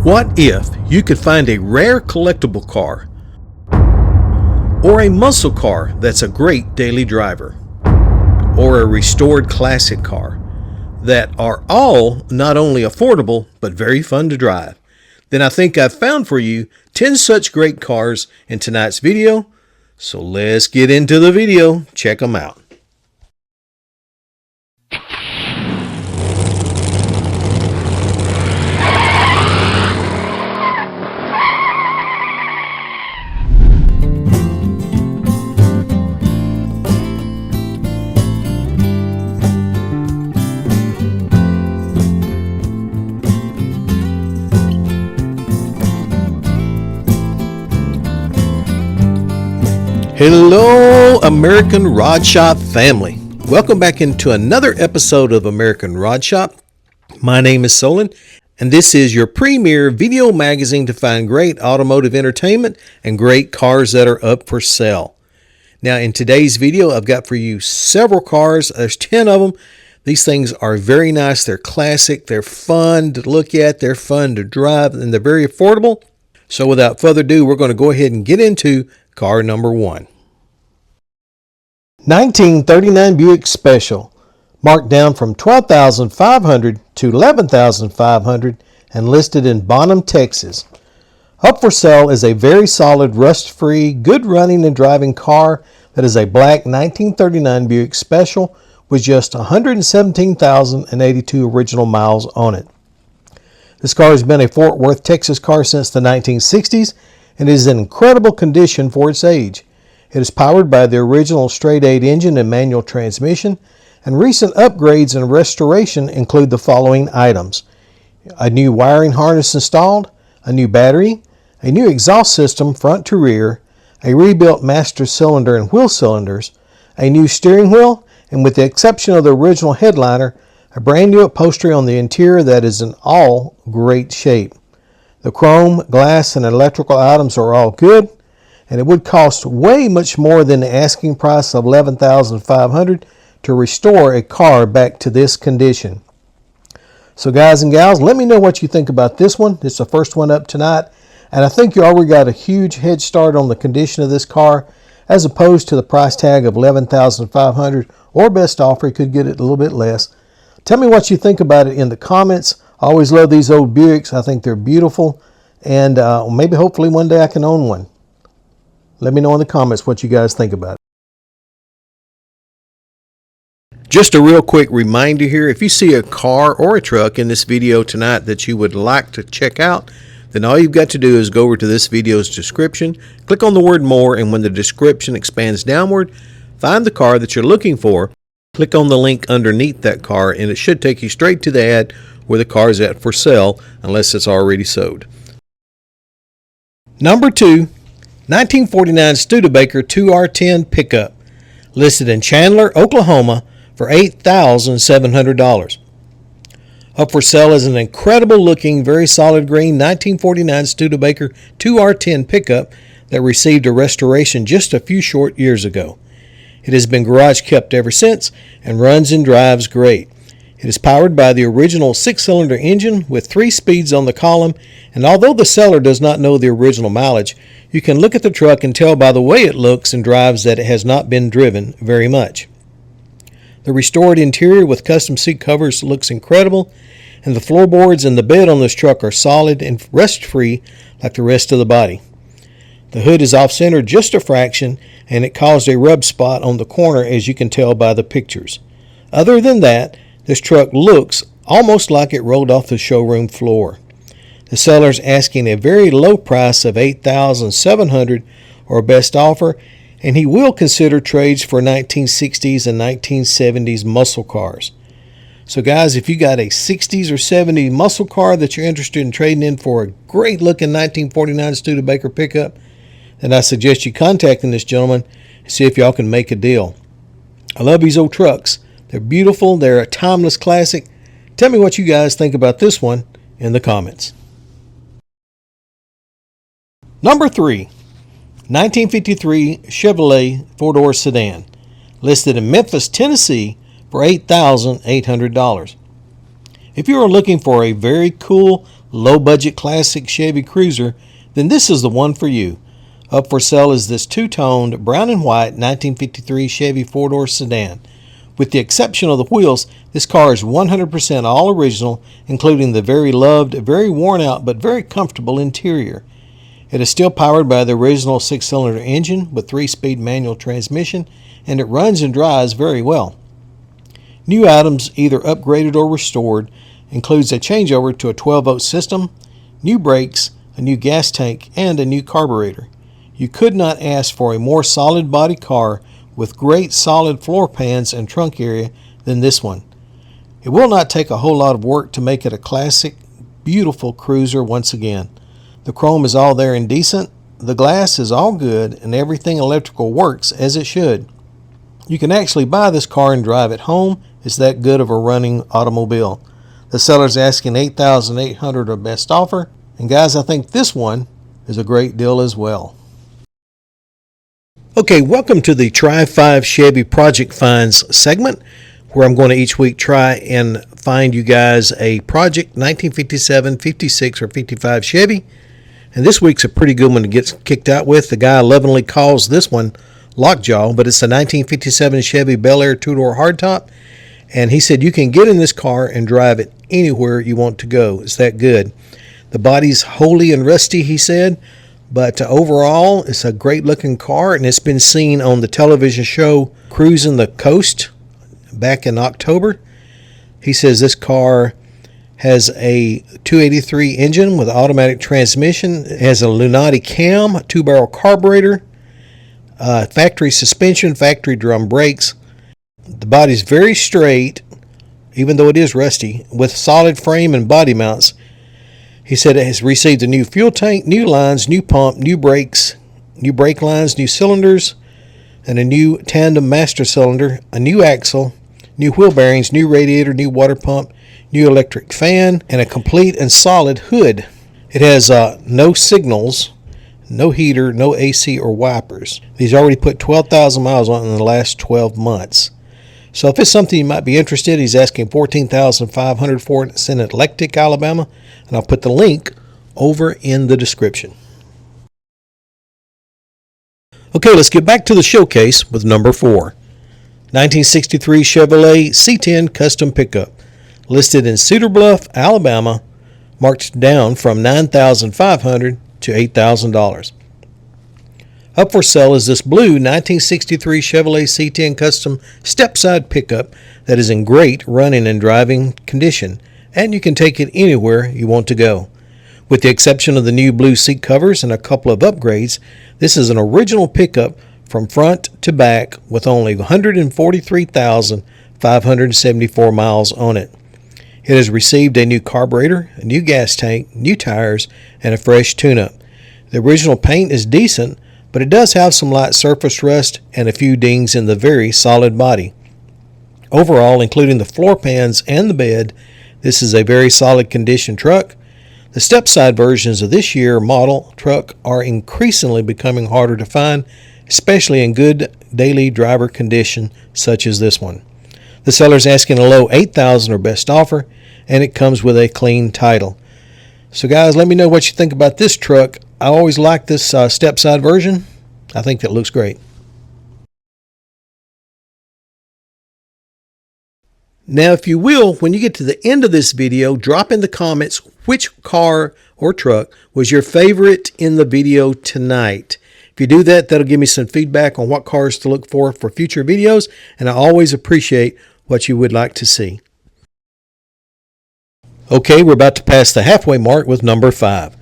What if you could find a rare collectible car or a muscle car that's a great daily driver, or a restored classic car that are all not only affordable but very fun to drive? Then I think I've found for you 10 such great cars in tonight's video. So let's get into the video. Check them out. Hello, American Rod Shop family. Welcome back into another episode of American Rod Shop. My name is Solon, and this is your premier video magazine to find great automotive entertainment and great cars that are up for sale. Now, in today's video, I've got for you several cars. There's 10 of them. These things are very nice. They're classic. They're fun to look at. They're fun to drive, and they're very affordable. So without further ado, we're going to go ahead and get into car number one. 1939 Buick Special, marked down from $12,500 to $11,500 and listed in Bonham, Texas. Up for sale is a very solid, rust-free, good running and driving car that is a black 1939 Buick Special with just 117,082 original miles on it. This car has been a Fort Worth, Texas car since the 1960s and is in incredible condition for its age. It is powered by the original straight-eight engine and manual transmission, and recent upgrades and restoration include the following items: a new wiring harness installed, a new battery, a new exhaust system front to rear, a rebuilt master cylinder and wheel cylinders, a new steering wheel, and with the exception of the original headliner, a brand new upholstery on the interior that is in all great shape. The chrome, glass, and electrical items are all good, and it would cost way much more than the asking price of $11,500 to restore a car back to this condition. So guys and gals, let me know what you think about this one. It's the first one up tonight, and I think you already got a huge head start on the condition of this car as opposed to the price tag of $11,500, or best offer, you could get it a little bit less. Tell me what you think about it in the comments. I always love these old Buicks. I think they're beautiful, and maybe hopefully one day I can own one. Let me know in the comments what you guys think about it. Just a real quick reminder here, if you see a car or a truck in this video tonight that you would like to check out, then all you've got to do is go over to this video's description, click on the word more, and when the description expands downward, find the car that you're looking for, click on the link underneath that car, and it should take you straight to the ad where the car is at for sale, unless it's already sold. Number 2. 1949 Studebaker 2R10 pickup, listed in Chandler, Oklahoma for $8,700. Up for sale is an incredible looking, very solid green 1949 Studebaker 2R10 pickup that received a restoration just a few short years ago. It has been garage kept ever since and runs and drives great. It is powered by the original 6-cylinder engine with 3 speeds on the column, and although the seller does not know the original mileage, you can look at the truck and tell by the way it looks and drives that it has not been driven very much. The restored interior with custom seat covers looks incredible, and the floorboards and the bed on this truck are solid and rust-free like the rest of the body. The hood is off-centered just a fraction, and it caused a rub spot on the corner, as you can tell by the pictures. Other than that, this truck looks almost like it rolled off the showroom floor. The seller's asking a very low price of $8,700 or best offer, and he will consider trades for 1960s and 1970s muscle cars. So guys, if you got a 60s or 70s muscle car that you're interested in trading in for a great looking 1949 Studebaker pickup, then I suggest you contacting this gentleman and see if y'all can make a deal. I love these old trucks. They're beautiful. They're a timeless classic. Tell me what you guys think about this one in the comments. Number 3, 1953 Chevrolet 4-door sedan, listed in Memphis, Tennessee for $8,800. If you are looking for a very cool low-budget classic Chevy Cruiser, then this is the one for you. Up for sale is this two-toned brown and white 1953 Chevy four-door sedan. With the exception of the wheels, this car is 100% all original, including the very loved, very worn out, but very comfortable interior. It is still powered by the original 6-cylinder engine with 3-speed manual transmission, and it runs and drives very well. New items, either upgraded or restored, includes a changeover to a 12-volt system, new brakes, a new gas tank, and a new carburetor. You could not ask for a more solid body car with great solid floor pans and trunk area than this one. It will not take a whole lot of work to make it a classic, beautiful cruiser once again. The chrome is all there and decent, the glass is all good, and everything electrical works as it should. You can actually buy this car and drive it home. It's that good of a running automobile. The seller's asking $8,800 or best offer, and guys, I think this one is a great deal as well. Okay, welcome to the Try 5 Chevy Project Finds segment, where I'm going to each week try and find you guys a project 1957, 56, or 55 Chevy. And this week's a pretty good one to get kicked out with. The guy lovingly calls this one Lokjaw, but it's a 1957 Chevy Bel Air two-door hardtop. And he said you can get in this car and drive it anywhere you want to go. It's that good. The body's holey and rusty, he said. But overall, it's a great-looking car, and it's been seen on the television show Cruising the Coast back in October. He says this car has a 283 engine with automatic transmission. It has a Lunati cam, a 2-barrel carburetor, factory suspension, factory drum brakes. The body's very straight, even though it is rusty, with solid frame and body mounts. He said it has received a new fuel tank, new lines, new pump, new brakes, new brake lines, new cylinders, and a new tandem master cylinder, a new axle, new wheel bearings, new radiator, new water pump, new electric fan, and a complete and solid hood. It has no signals, no heater, no AC or wipers. He's already put 12,000 miles on it in the last 12 months. So if it's something you might be interested in, he's asking $14,500 for it. It's in Electric, Alabama, and I'll put the link over in the description. Okay, let's get back to the showcase with number 4. 1963 Chevrolet C10 Custom Pickup, listed in Cedar Bluff, Alabama, marked down from $9,500 to $8,000. Up for sale is this blue 1963 Chevrolet C10 Custom step-side pickup that is in great running and driving condition, and you can take it anywhere you want to go. With the exception of the new blue seat covers and a couple of upgrades, this is an original pickup from front to back with only 143,574 miles on it. It has received a new carburetor, a new gas tank, new tires, and a fresh tune-up. The original paint is decent, but it does have some light surface rust and a few dings in the very solid body. Overall, including the floor pans and the bed, this is a very solid condition truck. The step-side versions of this year model truck are increasingly becoming harder to find, especially in good daily driver condition such as this one. The seller's asking a low $8,000 or best offer, and it comes with a clean title. So guys, let me know what you think about this truck. I always like this step-side version. I think that looks great. Now, if you will, when you get to the end of this video, drop in the comments which car or truck was your favorite in the video tonight. If you do that, that'll give me some feedback on what cars to look for future videos, and I always appreciate what you would like to see. Okay, we're about to pass the halfway mark with number 5.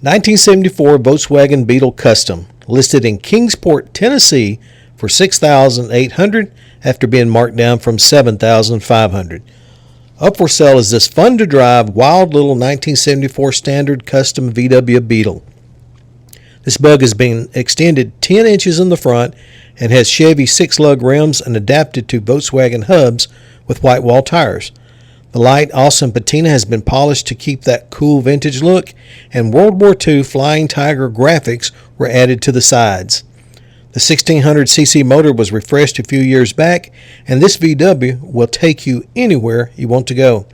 1974 Volkswagen Beetle Custom, listed in Kingsport, Tennessee for $6,800 after being marked down from $7,500. Up for sale is this fun-to-drive, wild little 1974 standard custom VW Beetle. This bug has been extended 10 inches in the front and has Chevy 6-lug rims and adapted to Volkswagen hubs with white wall tires. The light awesome patina has been polished to keep that cool vintage look, and World War II Flying Tiger graphics were added to the sides. The 1600cc motor was refreshed a few years back, and this VW will take you anywhere you want to go.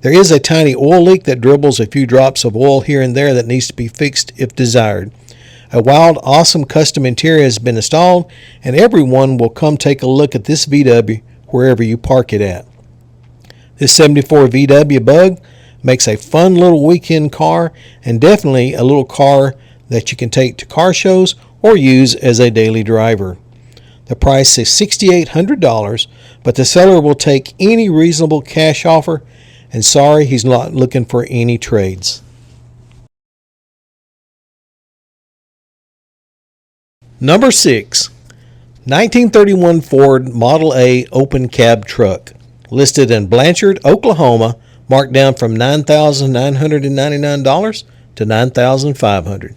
There is a tiny oil leak that dribbles a few drops of oil here and there that needs to be fixed if desired. A wild, awesome custom interior has been installed, and everyone will come take a look at this VW wherever you park it at. This 74 VW Bug makes a fun little weekend car, and definitely a little car that you can take to car shows or use as a daily driver. The price is $6,800, but the seller will take any reasonable cash offer, and sorry, he's not looking for any trades. Number 6, 1931 Ford Model A open cab truck, listed in Blanchard, Oklahoma, marked down from $9,999 to $9,500.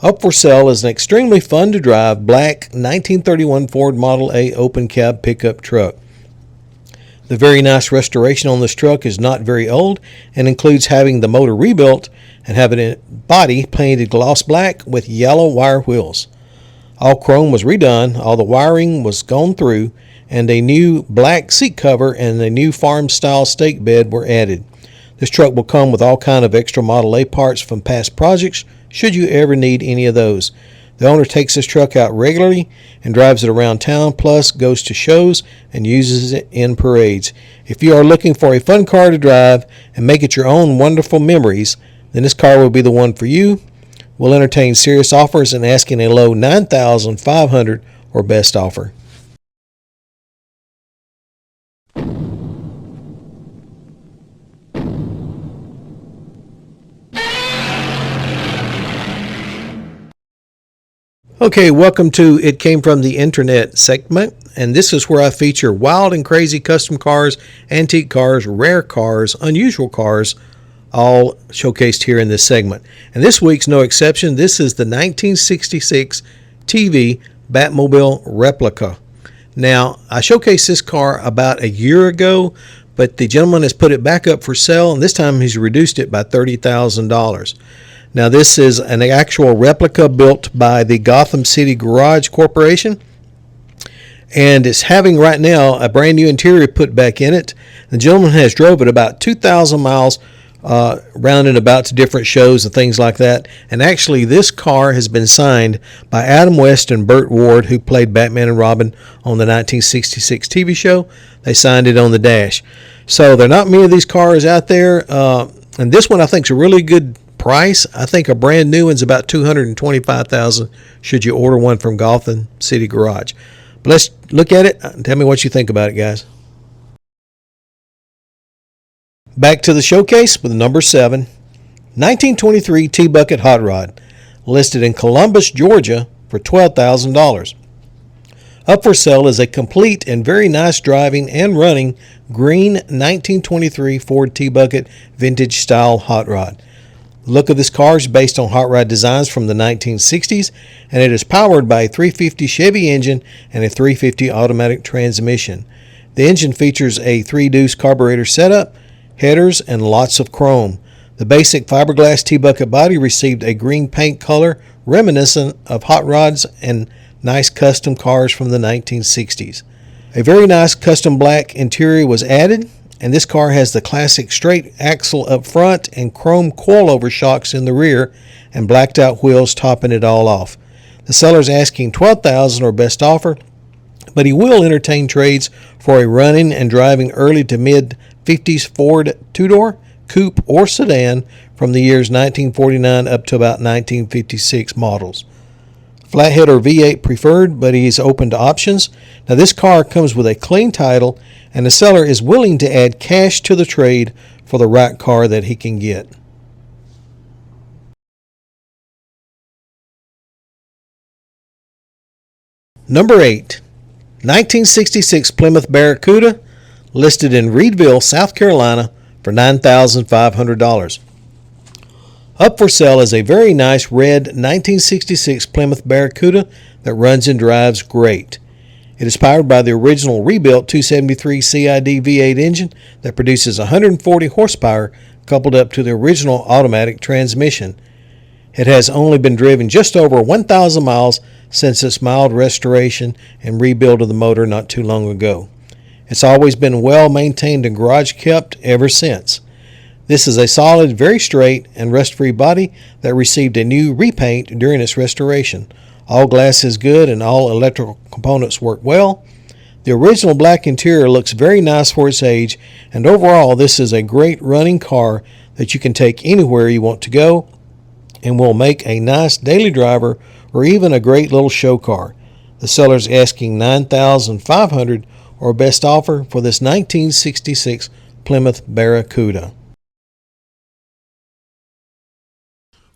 Up for sale is an extremely fun to drive black 1931 Ford Model A open cab pickup truck. The very nice restoration on this truck is not very old and includes having the motor rebuilt and having its body painted gloss black with yellow wire wheels. All chrome was redone, all the wiring was gone through, and a new black seat cover and a new farm-style stake bed were added. This truck will come with all kind of extra Model A parts from past projects, should you ever need any of those. The owner takes this truck out regularly and drives it around town, plus goes to shows and uses it in parades. If you are looking for a fun car to drive and make it your own wonderful memories, then this car will be the one for you. We'll entertain serious offers and asking a low $9,500 or best offer. Okay, welcome to It Came From the Internet segment, and this is where I feature wild and crazy custom cars, antique cars, rare cars, unusual cars, all showcased here in this segment. And this week's no exception. This is the 1966 TV Batmobile replica. Now, I showcased this car about a year ago, but the gentleman has put it back up for sale, and this time he's reduced it by $30,000. Now, this is an actual replica built by the Gotham City Garage Corporation, and it's having right now a brand new interior put back in it. The gentleman has drove it about 2,000 miles round and about to different shows and things like that. And actually, this car has been signed by Adam West and Burt Ward, who played Batman and Robin on the 1966 TV show. They signed it on the dash. So there are not many of these cars out there, and this one I think is a really good price. I think a brand new one's about $225,000 should you order one from Gotham City Garage. But let's look at it and tell me what you think about it, guys. Back to the showcase with number 7, 1923 T-Bucket Hot Rod, listed in Columbus, Georgia for $12,000. Up for sale is a complete and very nice driving and running green 1923 Ford T-Bucket vintage style hot rod. The look of this car is based on hot rod designs from the 1960s, and it is powered by a 350 Chevy engine and a 350 automatic transmission. The engine features a 3-deuce carburetor setup, headers, and lots of chrome. The basic fiberglass T-Bucket body received a green paint color reminiscent of hot rods and nice custom cars from the 1960s. A very nice custom black interior was added, and this car has the classic straight axle up front and chrome coilover shocks in the rear and blacked out wheels topping it all off. The seller's asking $12,000 or best offer, but he will entertain trades for a running and driving early to mid 50s Ford two-door, coupe, or sedan from the years 1949 up to about 1956 models. Flathead or V8 preferred, but he's open to options. Now, this car comes with a clean title, and the seller is willing to add cash to the trade for the right car that he can get. Number 8, 1966 Plymouth Barracuda, listed in Reedville, South Carolina for $9,500. Up for sale is a very nice red 1966 Plymouth Barracuda that runs and drives great. It is powered by the original rebuilt 273 CID V8 engine that produces 140 horsepower coupled up to the original automatic transmission. It has only been driven just over 1,000 miles since its mild restoration and rebuild of the motor not too long ago. It's always been well maintained and garage kept ever since. This is a solid, very straight, and rust-free body that received a new repaint during its restoration. All glass is good and all electrical components work well. The original black interior looks very nice for its age, and overall this is a great running car that you can take anywhere you want to go and will make a nice daily driver or even a great little show car. The seller's asking $9,500 or best offer for this 1966 Plymouth Barracuda.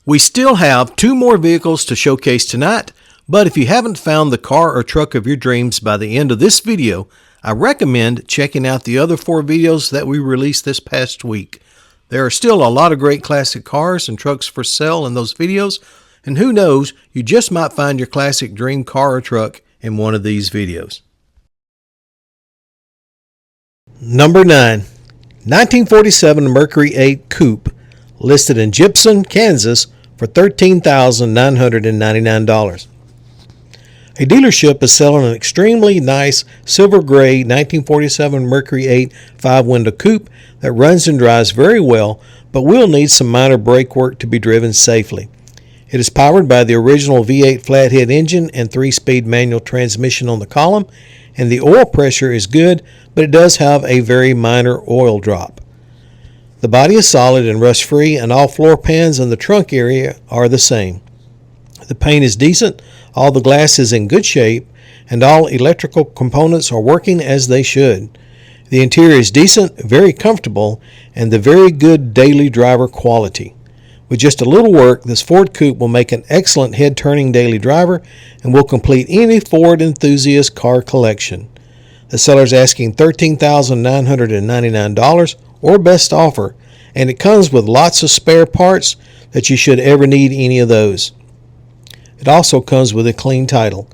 We still have 2 more vehicles to showcase tonight, but if you haven't found the car or truck of your dreams by the end of this video, I recommend checking out the other 4 videos that we released this past week. There are still a lot of great classic cars and trucks for sale in those videos, and who knows, you just might find your classic dream car or truck in one of these videos. Number 9. 1947 Mercury 8 Coupe, listed in Gibson, Kansas for $13,999. A dealership is selling an extremely nice silver gray 1947 Mercury 8 5-window coupe that runs and drives very well, but will need some minor brake work to be driven safely. It is powered by the original V8 flathead engine and 3-speed manual transmission on the column, and the oil pressure is good, but it does have a very minor oil drop. The body is solid and rust-free, and all floor pans in the trunk area are the same. The paint is decent, all the glass is in good shape, and all electrical components are working as they should. The interior is decent, very comfortable, and the very good daily driver quality. With just a little work, this Ford Coupe will make an excellent head-turning daily driver and will complete any Ford enthusiast car collection. The seller's asking $13,999 or best offer, and it comes with lots of spare parts that you should ever need any of those. It also comes with a clean title,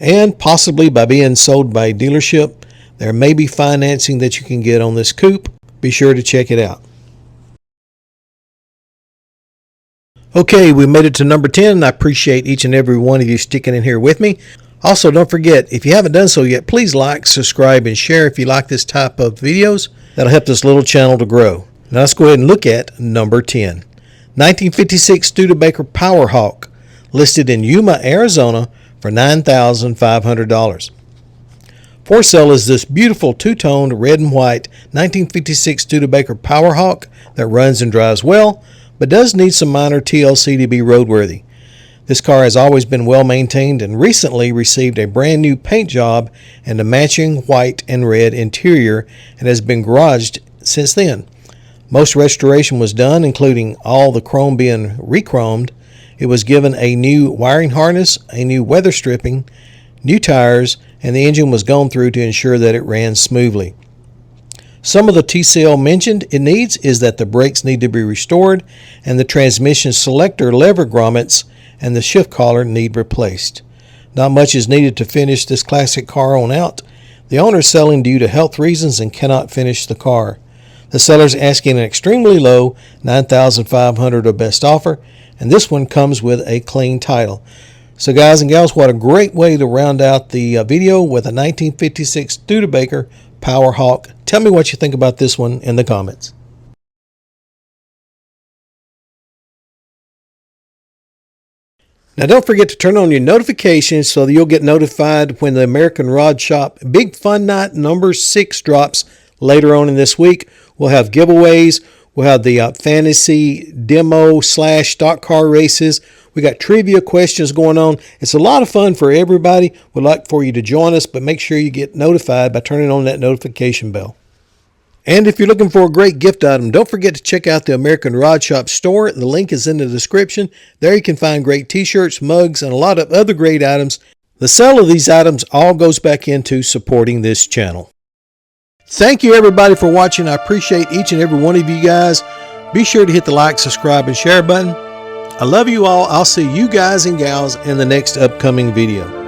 and possibly by being sold by a dealership, there may be financing that you can get on this coupe. Be sure to check it out. Okay, we made it to number 10, and I appreciate each and every one of you sticking in here with me. Also, don't forget, if you haven't done so yet, please like, subscribe, and share if you like this type of videos. That'll help this little channel to grow. Now let's go ahead and look at number 10. 1956 Studebaker Powerhawk, listed in Yuma, Arizona for $9,500. For sale is this beautiful two-toned red and white 1956 Studebaker Powerhawk that runs and drives well, but does need some minor TLC to be roadworthy. This car has always been well maintained and recently received a brand new paint job and a matching white and red interior, and has been garaged since then. Most restoration was done, including all the chrome being re-chromed. It was given a new wiring harness, a new weather stripping, new tires, and the engine was gone through to ensure that it ran smoothly. Some of the TCL mentioned it needs is that the brakes need to be restored, and the transmission selector lever grommets and the shift collar need replaced. Not much is needed to finish this classic car on out. The owner is selling due to health reasons and cannot finish the car. The seller is asking an extremely low $9,500 or best offer, and this one comes with a clean title. So guys and gals, what a great way to round out the video with a 1956 Studebaker Powerhawk. Tell me what you think about this one in the comments. Now don't forget to turn on your notifications so that you'll get notified when the American Rod Shop Big Fun Night number 6 drops later on in this week. We'll have giveaways. We'll have the fantasy demo / stock car races. We got trivia questions going on. It's a lot of fun for everybody. We'd like for you to join us, but make sure you get notified by turning on that notification bell. And if you're looking for a great gift item, don't forget to check out the American Rod Shop store. The link is in the description. There you can find great t-shirts, mugs, and a lot of other great items. The sale of these items all goes back into supporting this channel. Thank you everybody for watching. I appreciate each and every one of you guys. Be sure to hit the like, subscribe, and share button. I love you all. I'll see you guys and gals in the next upcoming video.